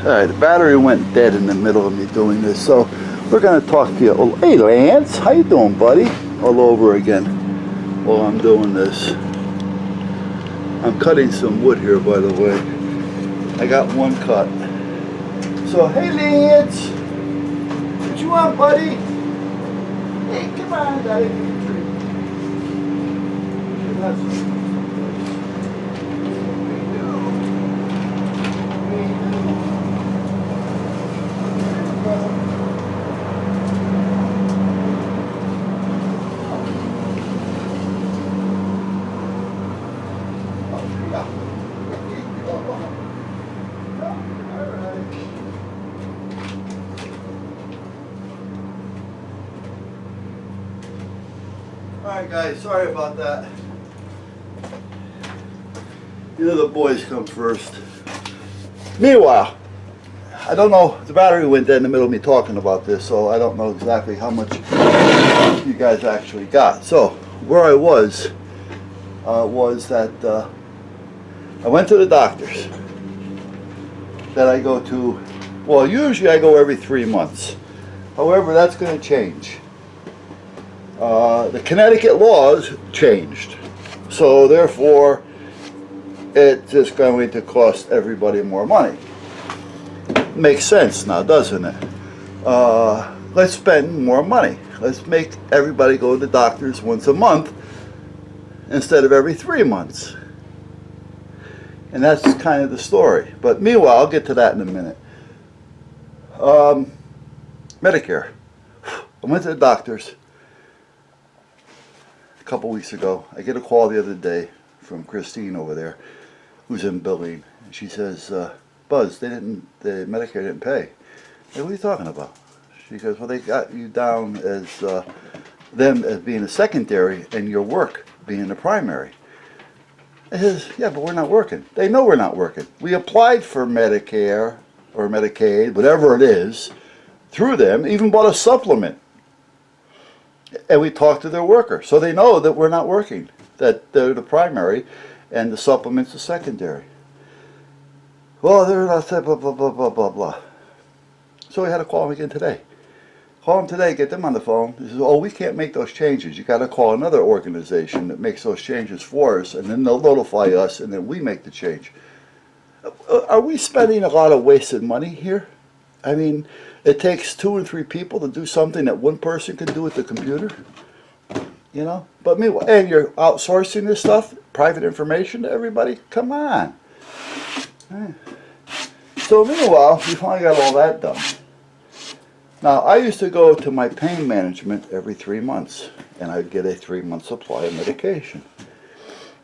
Alright, the battery went dead in the middle of me doing this, so we're going to talk to you. Oh, hey Lance, how you doing, buddy? All over again while I'm doing this. I'm cutting some wood here, by the way. I got one cut. So, hey Lance, what you want, buddy? Hey, come on, daddy. Alright guys, sorry about that. You know the boys come first. Meanwhile, I don't know, the battery went dead in the middle of me talking about this, so I don't know exactly how much you guys actually got. So, where I was that I went to the doctors that I go to, well usually I go every 3 months. However, that's going to change. The Connecticut laws changed, so therefore it's just going to cost everybody more money. Makes sense now, doesn't it? Let's spend more money. Let's make everybody go to the doctors once a month instead of every 3 months. And that's kind of the story. But meanwhile, I'll get to that in a minute. Medicare. I went to the doctors a couple weeks ago. I get a call the other day from Christine over there, who's in billing. She says, Buzz, the Medicare didn't pay. Hey, what are you talking about? She goes, well, they got you down as them as being a secondary and your work being the primary. I says, yeah, but we're not working. They know we're not working. We applied for Medicare or Medicaid, whatever it is, through them, even bought a supplement. And we talked to their worker. So they know that we're not working, that they're the primary and the supplement's the secondary. Well, they're not, blah, blah, blah, blah, blah, blah. So we had to call them again today. Call them today, get them on the phone. He says, oh, we can't make those changes. You got to call another organization that makes those changes for us, and then they'll notify us, and then we make the change. Are we spending a lot of wasted money here? I mean, it takes 2 or 3 people to do something that one person can do with the computer. You know? But meanwhile, and you're outsourcing this stuff, private information to everybody? Come on. So meanwhile, we finally got all that done. Now, I used to go to my pain management every 3 months, and I'd get a 3-month supply of medication.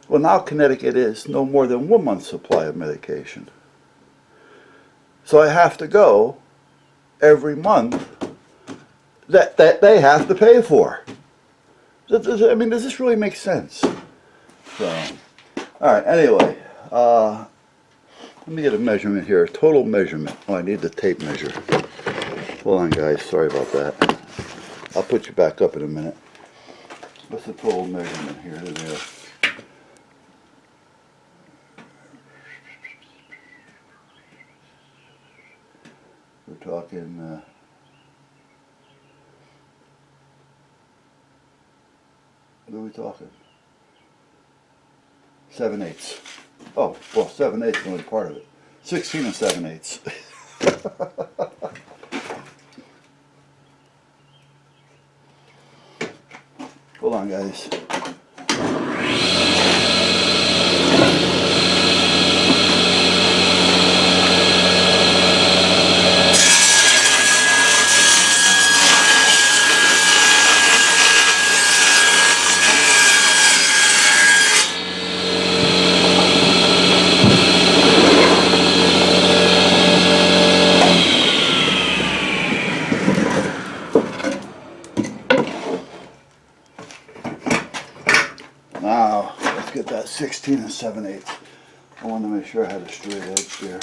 Well, now Connecticut is no more than 1 month supply of medication. So I have to go every month that they have to pay for. I mean, does this really make sense? So, all right, anyway, let me get a measurement here, total measurement. Oh, I need the tape measure. Hold on, guys, sorry about that. I'll put you back up in a minute. What's the total measurement here? There. We're talking, what are we talking? 7/8. Oh, well, 7/8 is only part of it. 16 and 7/8. Hold on, guys. Now, let's get that 16 and 7/8. I wanted to make sure I had a straight edge there.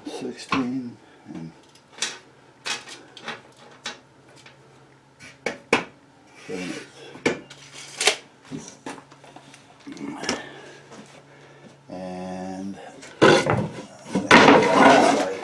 16 and 7/8. And on that side.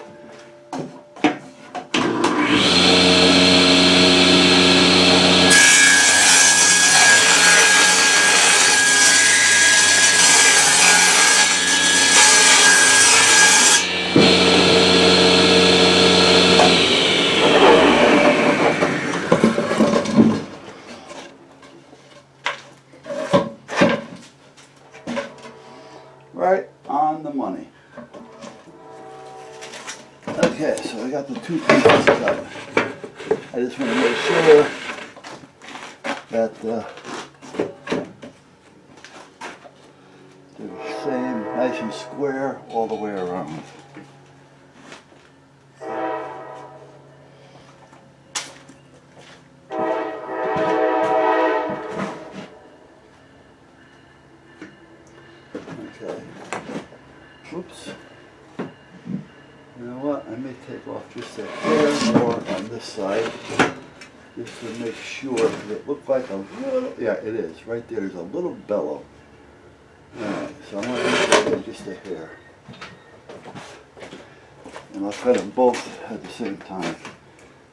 Okay, so I got the 2 pieces cut. I just want to make sure that they're the same, nice and square all the way around. Okay. Whoops. You know what? I may take off just a hair more on this side, just to make sure that it looks like a little, yeah, it is. Right there, there's a little bellow. Alright, so I'm going to do just a hair. And I'll cut them both at the same time.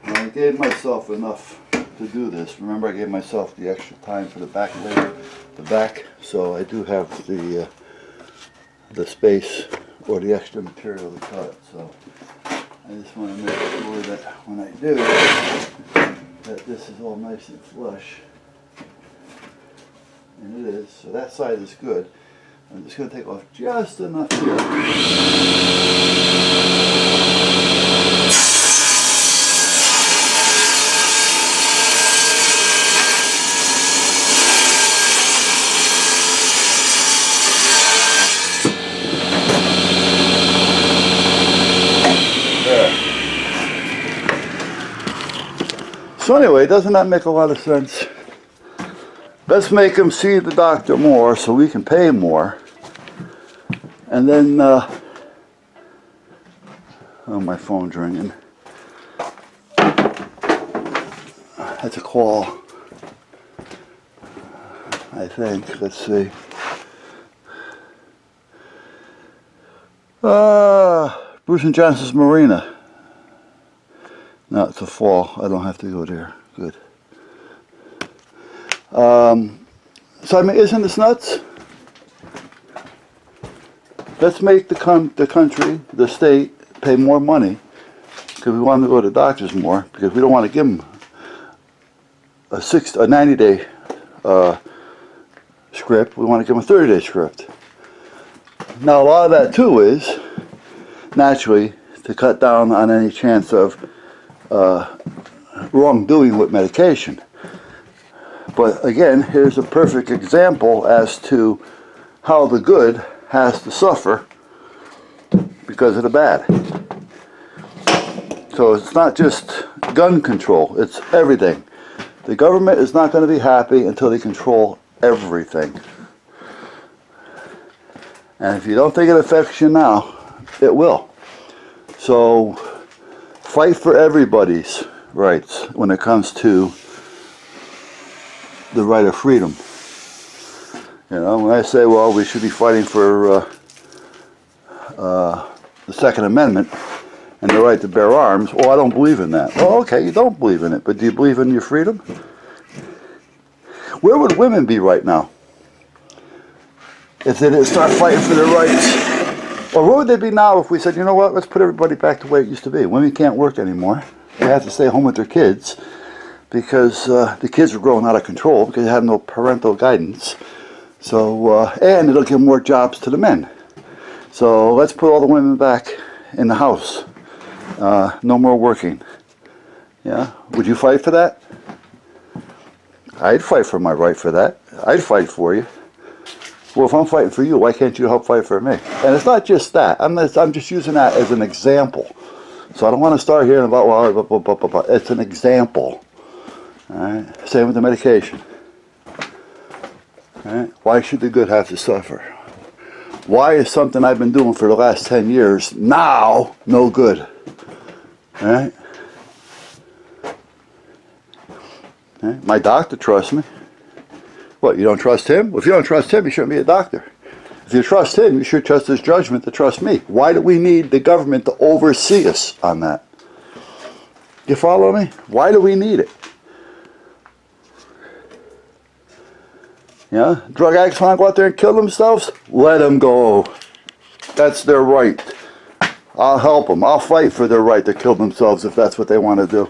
And I gave myself enough to do this. Remember, I gave myself the extra time for the back layer, the back, so I do have the space or the extra material to cut. So I just want to make sure that when I do, that this is all nice and flush. And it is. So that side is good. I'm just going to take off just enough here. So anyway, doesn't that make a lot of sense? Let's make him see the doctor more so we can pay more. And then, oh, my phone's ringing. That's a call, I think. Let's see. Bruce and Johnson's Marina. No, it's a fall. I don't have to go there. Good. So I mean, isn't this nuts? Let's make the country, the state, pay more money because we want them to go to doctors more because we don't want to give them a 90-day script. We want to give them a 30-day script. Now, a lot of that too is naturally to cut down on any chance of wrongdoing with medication. But again, here's a perfect example as to how the good has to suffer because of the bad. So it's not just gun control, it's everything. The government is not going to be happy until they control everything. And if you don't think it affects you now, it will. So fight for everybody's rights when it comes to the right of freedom. You know, when I say, well, we should be fighting for the Second Amendment and the right to bear arms, well, I don't believe in that. Well, okay, you don't believe in it, but do you believe in your freedom? Where would women be right now if they didn't start fighting for their rights? Or where would they be now if we said, you know what, let's put everybody back the way it used to be. Women can't work anymore. They have to stay home with their kids because the kids are growing out of control because they have no parental guidance. So, and it'll give more jobs to the men. So let's put all the women back in the house. No more working. Yeah, would you fight for that? I'd fight for my right for that. I'd fight for you. Well, if I'm fighting for you, why can't you help fight for me? And it's not just that. I'm just using that as an example. So I don't want to start hearing about, well, blah, blah, blah, blah, blah. It's an example. All right. Same with the medication. All right. Why should the good have to suffer? Why is something I've been doing for the last 10 years now no good? All right. All right. My doctor trusts me. What, you don't trust him? Well, if you don't trust him, you shouldn't be a doctor. If you trust him, you should trust his judgment to trust me. Why do we need the government to oversee us on that? You follow me? Why do we need it? Yeah? Drug addicts want to go out there and kill themselves? Let them go. That's their right. I'll help them. I'll fight for their right to kill themselves if that's what they want to do.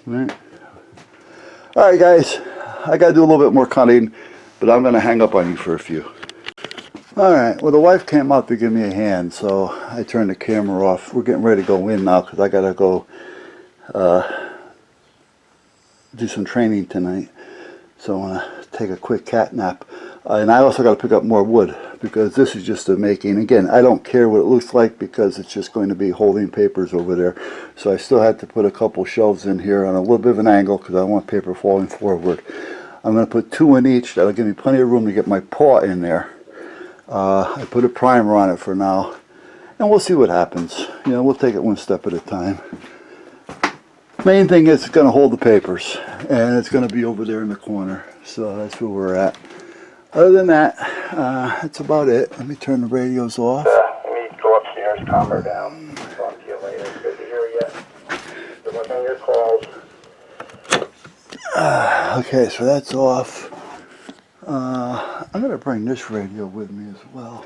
Right. All right, guys. I got to do a little bit more cutting, but I'm going to hang up on you for a few. Alright, well the wife came out to give me a hand, so I turned the camera off. We're getting ready to go in now because I gotta go do some training tonight. So I want to take a quick cat nap. And I also got to pick up more wood because this is just the making. Again, I don't care what it looks like because it's just going to be holding papers over there. So I still had to put a couple shelves in here on a little bit of an angle because I don't want paper falling forward. I'm going to put 2 in each. That'll give me plenty of room to get my paw in there. I put a primer on it for now, and we'll see what happens. You know, we'll take it one step at a time. Main thing is it's going to hold the papers, and it's going to be over there in the corner. So that's where we're at. Other than that, that's about it. Let me turn the radios off. Let me go upstairs, calm her down. Talk to you later. Good to hear you. Good luck on your calls. Okay, so that's off. I'm going to bring this radio with me as well.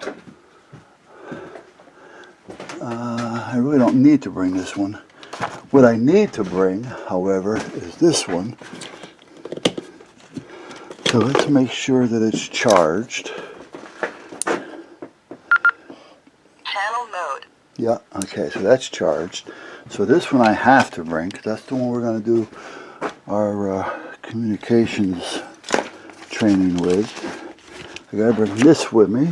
I really don't need to bring this one. What I need to bring, however, is this one. So let's make sure that it's charged. Channel mode. Yeah, okay, so that's charged. So this one I have to bring, because that's the one we're going to do our communications training with. I got to bring this with me,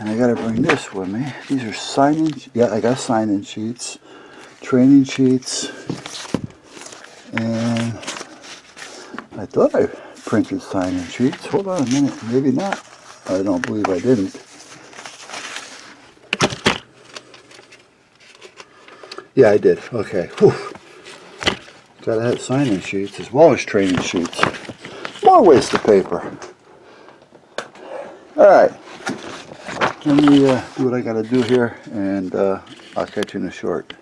and I got to bring this with me. These are sign-in, yeah, I got sign-in sheets, training sheets, and I thought I printed sign-in sheets. Hold on a minute, maybe not. I don't believe I didn't. Yeah, I did. Okay. Whew. Gotta have sign-in sheets as well as training sheets. More waste of paper. Alright. Let me do what I gotta do here, and I'll catch you in a short.